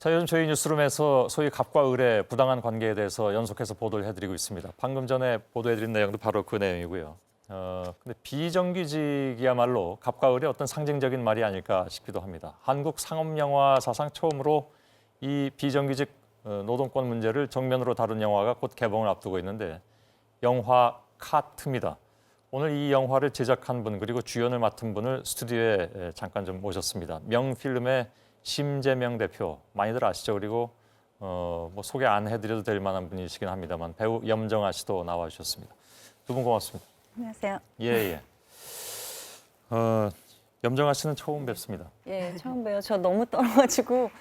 자, 요즘 저희 뉴스룸에서 소위 갑과 을의 부당한 관계에 대해서 연속해서 보도를 해드리고 있습니다. 방금 전에 보도해드린 내용도 바로 그 내용이고요. 근데 비정규직이야말로 갑과 을의 어떤 상징적인 말이 아닐까 싶기도 합니다. 한국 상업영화 사상 처음으로 이 비정규직 노동권 문제를 정면으로 다룬 영화가 곧 개봉을 앞두고 있는데 영화 카트입니다. 오늘 이 영화를 제작한 분 그리고 주연을 맡은 분을 스튜디오에 잠깐 좀 모셨습니다. 명필름의 심재명 대표 많이들 아시죠? 그리고 뭐 소개 안 해드려도 될 만한 분이시긴 합니다만 배우 염정아 씨도 나와주셨습니다. 두 분 고맙습니다. 안녕하세요. 예. 염정아 씨는 처음 뵙습니다. 예, 처음 봬요. 저 너무 떨어가지고.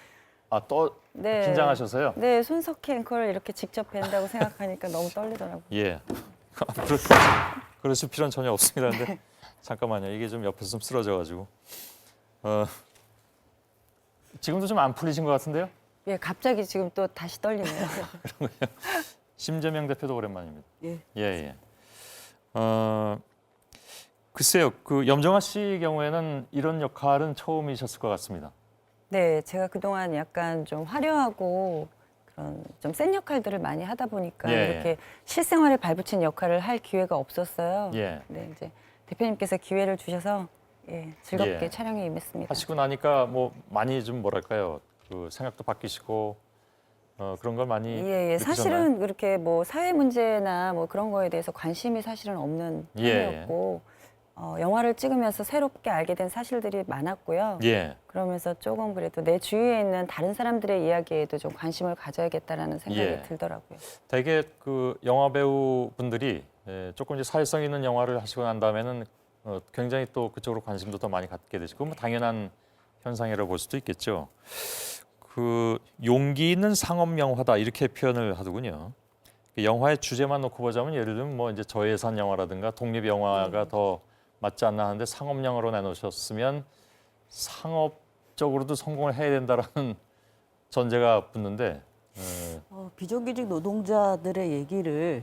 또 네. 긴장하셔서요? 네, 손석희 앵커를 이렇게 직접 뵌다고 생각하니까 너무 떨리더라고요. 예. 그러실 필요는 전혀 없습니다. 근데 잠깐만요. 이게 좀 옆에서 좀 쓰러져가지고. 지금도 좀 안 풀리신 것 같은데요? 예, 갑자기 지금 또 다시 떨리네요. 그런 거요. 심재명 대표도 오랜만입니다. 예. 글쎄요. 그 염정아 씨 경우에는 이런 역할은 처음이셨을 것 같습니다. 네, 제가 그동안 약간 좀 화려하고 그런 좀 센 역할들을 많이 하다 보니까 이렇게 실생활에 발붙인 역할을 할 기회가 없었어요. 예. 네, 이제 대표님께서 기회를 주셔서 즐겁게 예. 촬영에 임했습니다. 하시고 나니까 뭐 많이 좀 뭐랄까요. 그 생각도 바뀌시고 그런 걸 많이 예. 느끼셨나요? 사실은 그렇게 뭐 사회 문제나 뭐 그런 거에 대해서 관심이 사실은 없는 편이었고 영화를 찍으면서 새롭게 알게 된 사실들이 많았고요. 예. 그러면서 조금 그래도 내 주위에 있는 다른 사람들의 이야기에도 좀 관심을 가져야겠다라는 생각이 들더라고요. 되게 그 영화 배우 분들이 조금 이제 사회성 있는 영화를 하시고 난 다음에는 굉장히 또 그쪽으로 관심도 더 많이 갖게 되시고 뭐 당연한 현상이라고 볼 수도 있겠죠. 그 용기 있는 상업 영화다 이렇게 표현을 하더군요. 영화의 주제만 놓고 보자면 예를 들면 뭐 이제 저예산 영화라든가 독립 영화가 더 맞지 않나 하는데 상업 영화로 내놓으셨으면 상업적으로도 성공을 해야 된다라는 전제가 붙는데 비정규직 노동자들의 얘기를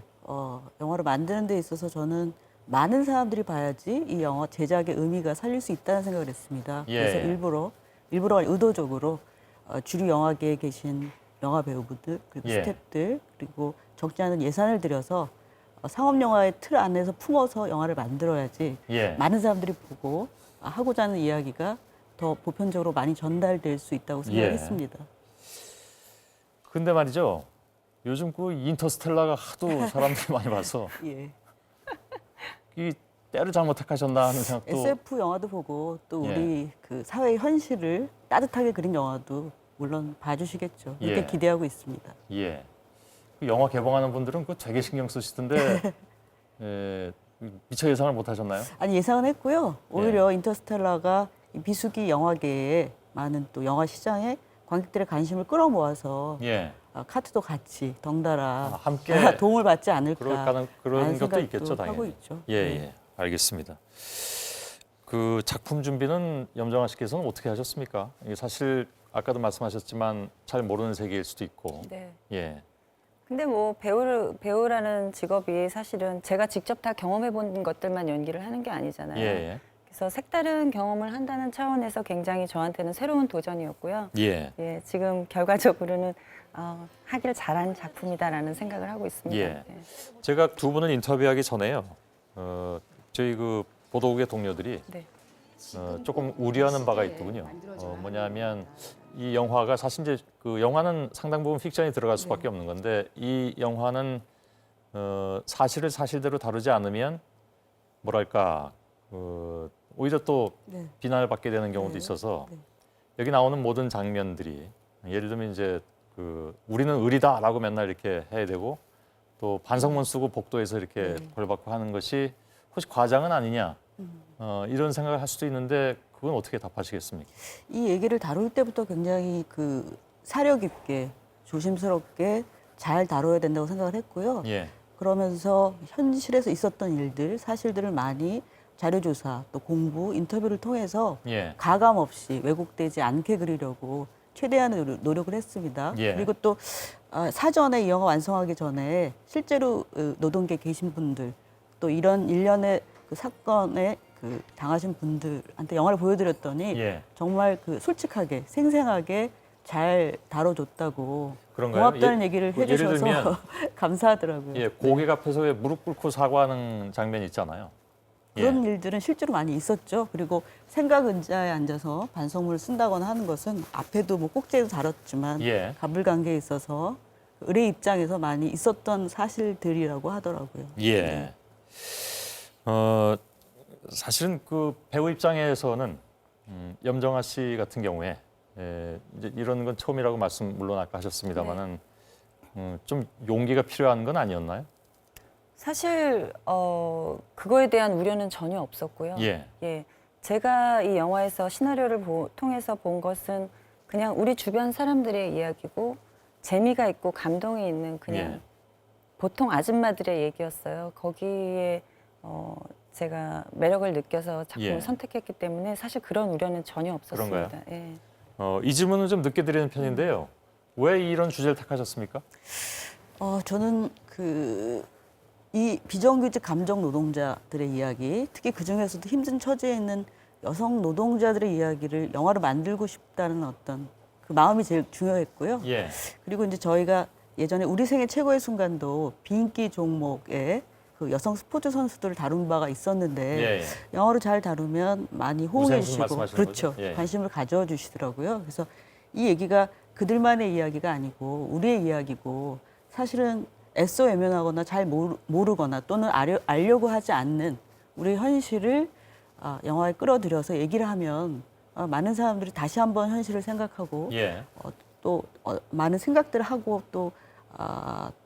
영화로 만드는 데 있어서 저는 많은 사람들이 봐야지 이 영화 제작의 의미가 살릴 수 있다는 생각을 했습니다. 그래서 일부러 의도적으로 주류 영화계에 계신 영화 배우분들 그리고 스태프들 그리고 적지 않은 예산을 들여서 상업 영화의 틀 안에서 품어서 영화를 만들어야지 많은 사람들이 보고 하고자 하는 이야기가 더 보편적으로 많이 전달될 수 있다고 생각했습니다. 근데 말이죠. 요즘 그 인터스텔라가 하도 사람들이 많이 봐서 이 때를 잘못 택하셨나 하는 생각도. SF 영화도 보고 또 우리 그 사회의 현실을 따뜻하게 그린 영화도 물론 봐주시겠죠. 그렇게 기대하고 있습니다. 예. 그 영화 개봉하는 분들은 그 되게 신경 쓰시던데 미처 예상을 못 하셨나요? 아니 예상은 했고요. 오히려 인터스텔라가 비수기 영화계에 많은 또 영화 시장에 관객들의 관심을 끌어모아서 카트도 같이 덩달아 함께 도움을 받지 않을까 그런 것도 있겠죠, 하고 당연히. 있죠. 알겠습니다. 그 작품 준비는 염정아 씨께서는 어떻게 하셨습니까? 이게 사실 아까도 말씀하셨지만 잘 모르는 세계일 수도 있고. 네. 근데 뭐 배우라는 직업이 사실은 제가 직접 다 경험해 본 것들만 연기를 하는 게 아니잖아요. 그래서 색다른 경험을 한다는 차원에서 굉장히 저한테는 새로운 도전이었고요. 지금 결과적으로는 하길 잘한 작품이다라는 생각을 하고 있습니다. 제가 두 분을 인터뷰하기 전에요. 저희 그 보도국의 동료들이 조금 우려하는 바가 있더군요. 뭐냐면 이 영화가 사실 이제 그 영화는 상당 부분 픽션이 들어갈 수밖에 없는 건데 이 영화는 사실을 사실대로 다루지 않으면 뭐랄까 오히려 또 비난을 받게 되는 경우도 있어서 여기 나오는 모든 장면들이 예를 들면 이제 그 우리는 을이다라고 맨날 이렇게 해야 되고 또 반성문 쓰고 복도에서 이렇게 벌받고 하는 것이 혹시 과장은 아니냐 이런 생각을 할 수도 있는데 그건 어떻게 답하시겠습니까? 이 얘기를 다룰 때부터 굉장히 그 사려 깊게 조심스럽게 잘 다뤄야 된다고 생각을 했고요. 그러면서 현실에서 있었던 일들, 사실들을 많이 자료조사, 또 공부, 인터뷰를 통해서 가감 없이 왜곡되지 않게 그리려고 최대한의 노력을 했습니다. 그리고 또 사전에 이 영화 완성하기 전에 실제로 노동계에 계신 분들 또 이런 일련의 그 사건에 그 당하신 분들한테 영화를 보여드렸더니 정말 그 솔직하게 생생하게 잘 다뤄줬다고 그런가요? 고맙다는 얘기를 예를 해주셔서 들면 감사하더라고요. 예, 고객 앞에서 왜 무릎 꿇고 사과하는 장면이 있잖아요. 그런 일들은 실제로 많이 있었죠. 그리고 생각 의자에 앉아서 반성문을 쓴다거나 하는 것은 앞에도 뭐 꼭지에도 다뤘지만 예. 갑을 관계에 있어서 의뢰 입장에서 많이 있었던 사실들이라고 하더라고요. 예. 사실은 그 배우 입장에서는 염정아 씨 같은 경우에 이제 이런 건 처음이라고 말씀 물론 아까 하셨습니다만은 좀 용기가 필요한 건 아니었나요? 사실 그거에 대한 우려는 전혀 없었고요. 예. 예, 제가 이 영화에서 시나리오를 통해서 본 것은 그냥 우리 주변 사람들의 이야기고 재미가 있고 감동이 있는 그냥 예. 보통 아줌마들의 얘기였어요. 거기에 제가 매력을 느껴서 작품을 예. 선택했기 때문에 사실 그런 우려는 전혀 없었습니다. 그런가요? 예. 이 질문은 좀 늦게 드리는 편인데요. 왜 이런 주제를 택하셨습니까? 저는 이 비정규직 감정 노동자들의 이야기, 특히 그 중에서도 힘든 처지에 있는 여성 노동자들의 이야기를 영화로 만들고 싶다는 어떤 그 마음이 제일 중요했고요. 예. 그리고 이제 저희가 예전에 우리 생애 최고의 순간도 비인기 종목에 그 여성 스포츠 선수들을 다룬 바가 있었는데 예. 영화로 잘 다루면 많이 호응해 우생순 주시고 말씀하시는 그렇죠. 거죠? 예. 관심을 가져 주시더라고요. 그래서 이 얘기가 그들만의 이야기가 아니고 우리의 이야기고 사실은 애써 외면하거나 잘 모르거나 또는 알려고 하지 않는 우리 현실을 영화에 끌어들여서 얘기를 하면 많은 사람들이 다시 한번 현실을 생각하고 예. 또 많은 생각들을 하고 또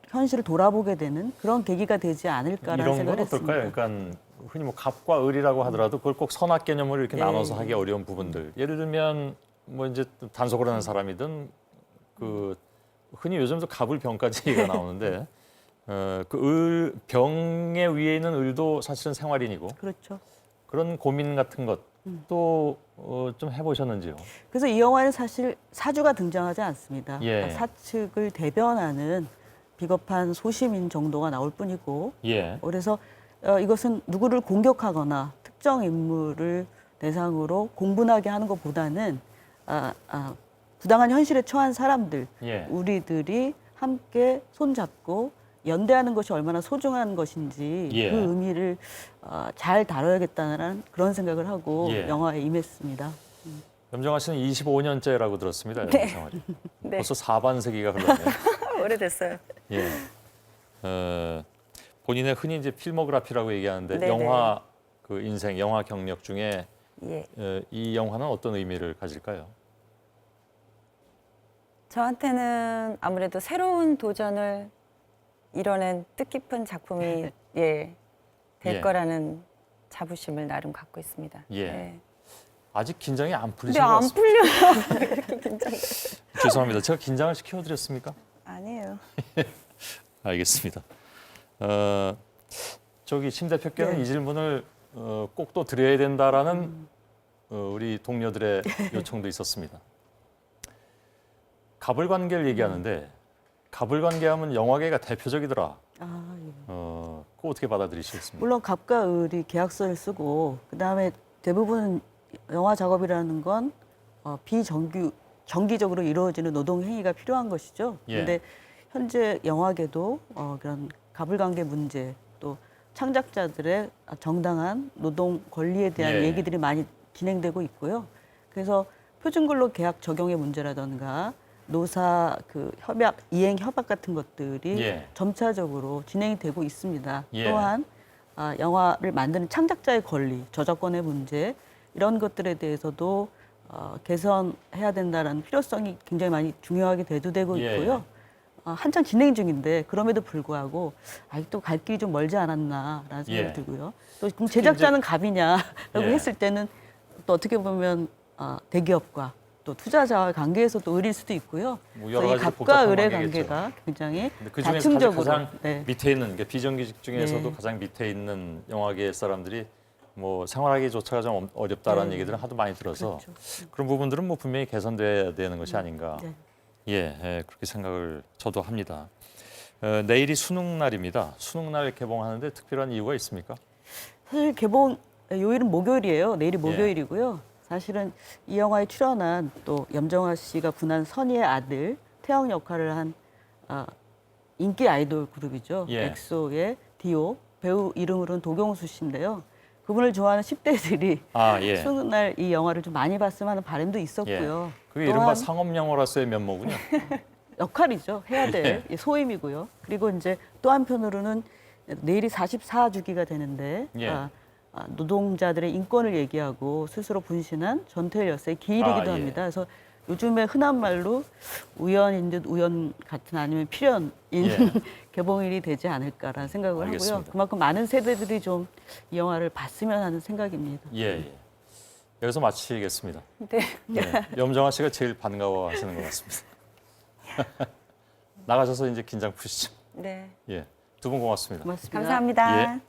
현실을 돌아보게 되는 그런 계기가 되지 않을까라는 이런 건 생각을 했습니다. 어떨까요? 그러니까 흔히 뭐 갑과 을이라고 하더라도 그걸 꼭 선악 개념으로 이렇게 예. 나눠서 하기 어려운 부분들. 예를 들면 뭐 이제 단속을 하는 사람이든 그 흔히 요즘도 갑을 병까지 얘기가 나오는데 그 병의 위에 있는 을도 사실은 생활인이고 그렇죠. 그런 고민 같은 것도 좀 해보셨는지요? 그래서 이 영화에는 사실 사주가 등장하지 않습니다. 예. 그러니까 사측을 대변하는 비겁한 소시민 정도가 나올 뿐이고 예. 그래서 이것은 누구를 공격하거나 특정 인물을 대상으로 공분하게 하는 것보다는 부당한 현실에 처한 사람들, 예. 우리들이 함께 손잡고 연대하는 것이 얼마나 소중한 것인지 예. 그 의미를 잘 다뤄야겠다는 그런 생각을 하고 예. 영화에 임했습니다. 염정아 씨는 25년째라고 들었습니다. 네. 연기 생활이. 네, 벌써 4반세기가 흘렀네요. 오래됐어요. 예. 본인의 흔히 이제 필모그래피라고 얘기하는데 네네. 영화 그 인생, 영화 경력 중에 예. 이 영화는 어떤 의미를 가질까요? 저한테는 아무래도 새로운 도전을 이뤄낸 뜻깊은 작품이 될 예. 거라는 자부심을 나름 갖고 있습니다. 예. 네. 아직 긴장이 안 근데 풀리신 것 안 같습니다. 풀려요. 왜 이렇게 긴장? 죄송합니다. 제가 긴장을 시켜드렸습니까? 아니에요. 알겠습니다. 저기 심 대표께는 네. 이 질문을 꼭 또 드려야 된다라는 우리 동료들의 요청도 있었습니다. 갑을관계를 얘기하는데 갑을관계하면 영화계가 대표적이더라. 예. 그거 어떻게 받아들이시겠습니까? 물론 갑과 을이 계약서를 쓰고 그다음에 대부분 영화 작업이라는 건 정기적으로 이루어지는 노동 행위가 필요한 것이죠. 예. 그런데 현재 영화계도 그런 갑을관계 문제 또 창작자들의 정당한 노동 권리에 대한 예. 얘기들이 많이 진행되고 있고요. 그래서 표준근로 계약 적용의 문제라든가 노사 그 협약 이행 협약 같은 것들이 예. 점차적으로 진행이 되고 있습니다. 예. 또한 영화를 만드는 창작자의 권리, 저작권의 문제 이런 것들에 대해서도 개선해야 된다는 필요성이 굉장히 많이 중요하게 대두되고 예. 있고요. 한창 진행 중인데 그럼에도 불구하고 아직도 갈 길이 좀 멀지 않았나라는 생각이 예. 들고요. 또 그럼 제작자는 갑이냐라고 예. 했을 때는 또 어떻게 보면 대기업과 또 투자자와의 관계에서 또 을일 수도 있고요. 뭐 여러 그래서 이 가지 갑과 복잡한 을의 관계겠죠. 관계가 굉장히 근데 그 중에서 다층적으로 가장 네. 밑에 있는 그러니까 비정규직 중에서도 네. 가장 밑에 있는 영화계 사람들이 뭐 생활하기조차가 좀 어렵다라는 네. 얘기들을 하도 많이 들어서 그렇죠. 그런 부분들은 뭐 분명히 개선돼야 되는 것이 아닌가. 네. 예, 그렇게 생각을 저도 합니다. 내일이 수능 날입니다. 수능 날 개봉하는데 특별한 이유가 있습니까? 사실 개봉 요일은 목요일이에요. 내일이 목요일이고요. 사실은 이 영화에 출연한 또 염정아 씨가 분한 선희의 아들 태영 역할을 한 인기 아이돌 그룹이죠. 예. 엑소의 디오 배우 이름으로는 도경수 씨인데요. 그분을 좋아하는 10대들이 예. 수능 날 이 영화를 좀 많이 봤으면 하는 바람도 있었고요. 그게 이른바 상업 영화로서의 면모군요. 역할이죠. 해야 될 소임이고요. 그리고 이제 또 한편으로는 내일이 44주기가 되는데 노동자들의 인권을 얘기하고 스스로 분신한 전태일 여사의 기일이기도 합니다. 그래서 요즘에 흔한 말로 우연인 듯 우연 같은 아니면 필연인 개봉일이 되지 않을까라는 생각을 알겠습니다. 하고요. 그만큼 많은 세대들이 좀 이 영화를 봤으면 하는 생각입니다. 여기서 마치겠습니다. 네. 염정아 씨가 제일 반가워하시는 것 같습니다. 나가셔서 이제 긴장 푸시죠. 네. 두 분 고맙습니다. 고맙습니다. 감사합니다.